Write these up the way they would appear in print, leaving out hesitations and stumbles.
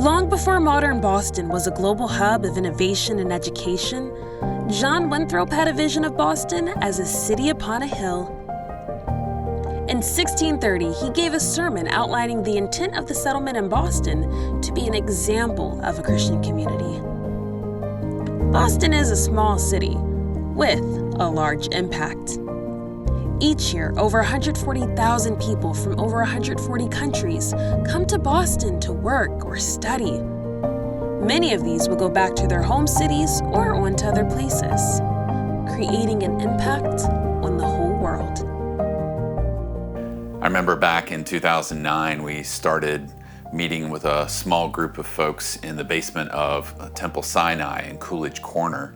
Long before modern Boston was a global hub of innovation and education, John Winthrop had a vision of Boston as a city upon a hill. In 1630, he gave a sermon outlining the intent of the settlement in Boston to be an example of a Christian community. Boston is a small city with a large impact. Each year, over 140,000 people from over 140 countries come to Boston to work or study. Many of these will go back to their home cities or on to other places, creating an impact on the whole world. I remember back in 2009, we started meeting with a small group of folks in the basement of Temple Sinai in Coolidge Corner.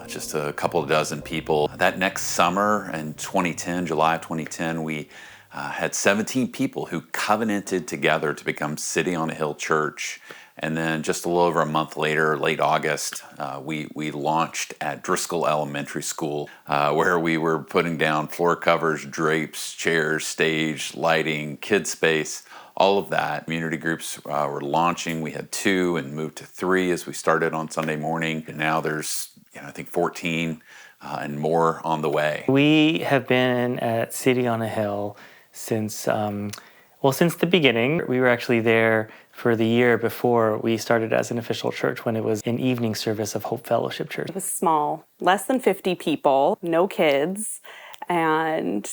Just a couple of dozen people. That next summer in 2010, July of 2010, we had 17 people who covenanted together to become City on a Hill Church. And then just a little over a month later, late August, we launched at Driscoll Elementary School, where we were putting down floor covers, drapes, chairs, stage, lighting, kid space, all of that. Community groups were launching. We had 2 and moved to 3 as we started on Sunday morning. And now there's, I think 14 and more on the way. We have been at City on a Hill since the beginning. We were actually there for the year before we started as an official church, when it was an evening service of Hope Fellowship Church. It was small, less than 50 people, no kids, and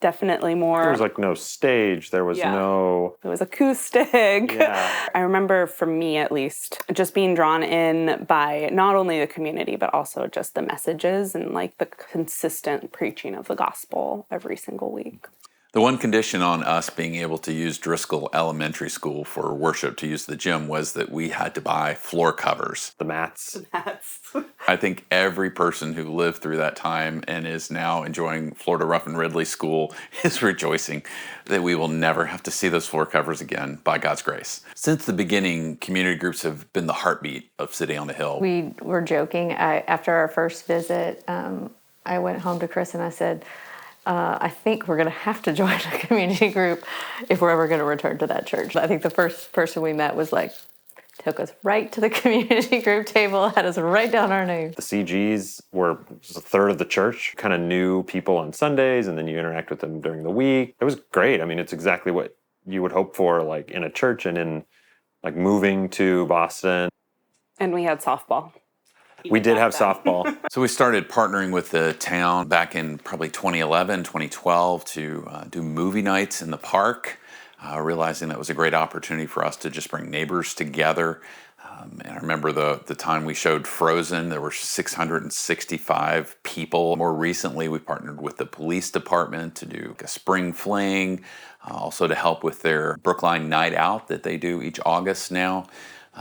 definitely more. There was like no stage, there was no... It was acoustic. Yeah. I remember, for me at least, just being drawn in by not only the community, but also just the messages and like the consistent preaching of the gospel every single week. The one condition on us being able to use Driscoll Elementary School for worship, to use the gym, was that we had to buy floor covers. The mats. I think every person who lived through that time and is now enjoying Florida Rough and Ridley School is rejoicing that we will never have to see those floor covers again, by God's grace. Since the beginning, community groups have been the heartbeat of City on the Hill. We were joking. After our first visit, I went home to Chris and I said, I think we're going to have to join a community group if we're ever going to return to that church. I think the first person we met was took us right to the community group table, had us write down our names. The CGs were just a third of the church, kind of new people on Sundays, and then you interact with them during the week. It was great. I mean, it's exactly what you would hope for, like in a church and in like moving to Boston. And we had softball. We did have softball. So we started partnering with the town back in probably 2011, 2012 to do movie nights in the park, realizing that was a great opportunity for us to just bring neighbors together. And I remember the time we showed Frozen, there were 665 people. More recently, we partnered with the police department to do a spring fling, also to help with their Brookline night out that they do each August now.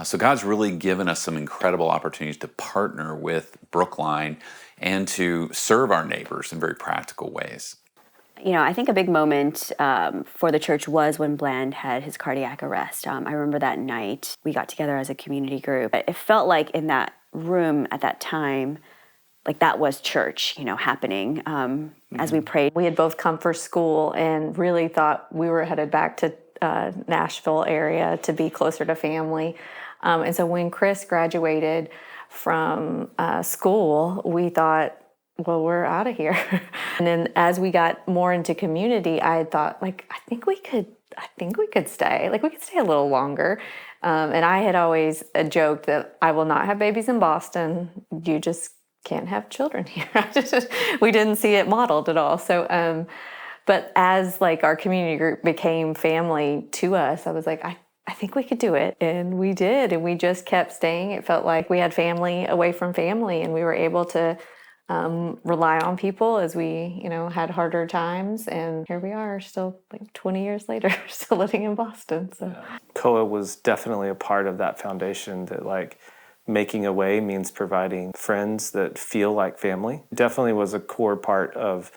So God's really given us some incredible opportunities to partner with Brookline and to serve our neighbors in very practical ways. I think a big moment for the church was when Bland had his cardiac arrest. I remember that night we got together as a community group. It felt like in that room at that time, like that was church, happening as we prayed. We had both come for school and really thought we were headed back to Nashville area to be closer to family. And so when Chris graduated from school, we thought, well, we're out of here. And then as we got more into community, I thought, I think we could stay. We could stay a little longer. And I had always joked that I will not have babies in Boston. You just can't have children here. We didn't see it modeled at all. So, but as our community group became family to us, I was like, I think we could do it. And we did. And we just kept staying. It felt like we had family away from family, and we were able to rely on people as we, had harder times. And here we are, still 20 years later, still living in Boston. So COA was definitely a part of that foundation that making a way means providing friends that feel like family. Definitely was a core part of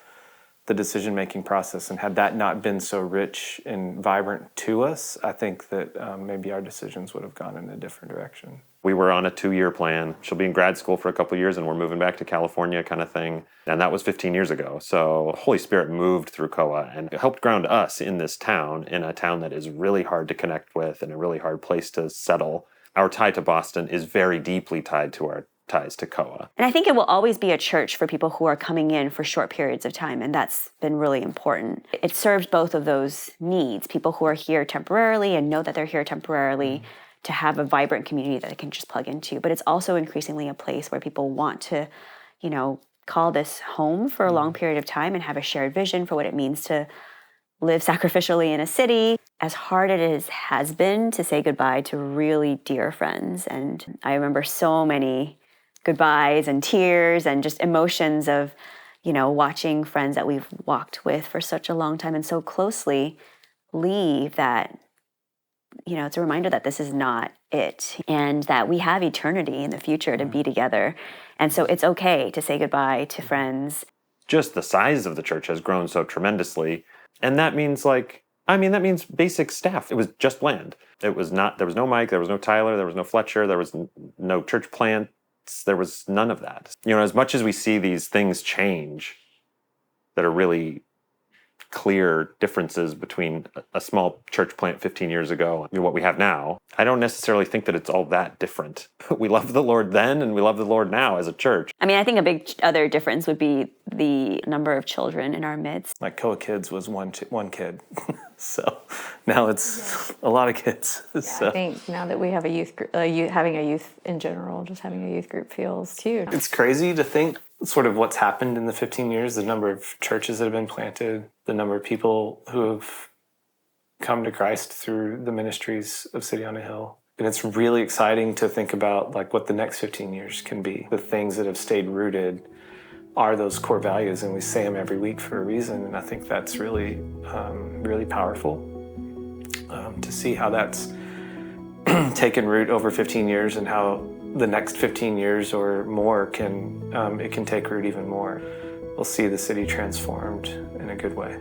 the decision-making process, and had that not been so rich and vibrant to us, I think that maybe our decisions would have gone in a different direction. We were on a 2-year plan. She'll be in grad school for a couple of years and we're moving back to California kind of thing. And that was 15 years ago. So Holy Spirit moved through Koa and helped ground us in this town, in a town that is really hard to connect with and a really hard place to settle. Our tie to Boston is very deeply tied to our ties to Koa. And I think it will always be a church for people who are coming in for short periods of time, and that's been really important. It serves both of those needs, people who are here temporarily and know that they're here temporarily, to have a vibrant community that they can just plug into. But it's also increasingly a place where people want to, call this home for a long period of time and have a shared vision for what it means to live sacrificially in a city. As hard as it has been to say goodbye to really dear friends, and I remember so many goodbyes and tears and just emotions of, watching friends that we've walked with for such a long time and so closely leave, that, it's a reminder that this is not it and that we have eternity in the future to be together. And so it's okay to say goodbye to friends. Just the size of the church has grown so tremendously. And that means that means basic staff. It was just Bland. There was no Mike, there was no Tyler, there was no Fletcher, there was no church plant. There was none of that. As much as we see these things change that are really clear differences between a small church plant 15 years ago and what we have now, I don't necessarily think that it's all that different. We loved the Lord then and we love the Lord now as a church. I think a big other difference would be the number of children in our midst. Like Koa Kids was one kid. So now it's a lot of kids. So. I think now that we have a youth group, having a youth in general, just having a youth group feels huge. It's crazy to think sort of what's happened in the 15 years, the number of churches that have been planted, the number of people who have come to Christ through the ministries of City on a Hill. And it's really exciting to think about what the next 15 years can be. The things that have stayed rooted are those core values, and we say them every week for a reason. And I think that's really, really powerful to see how that's taken root over 15 years and how the next 15 years or more can take root even more. We'll see the city transformed in a good way.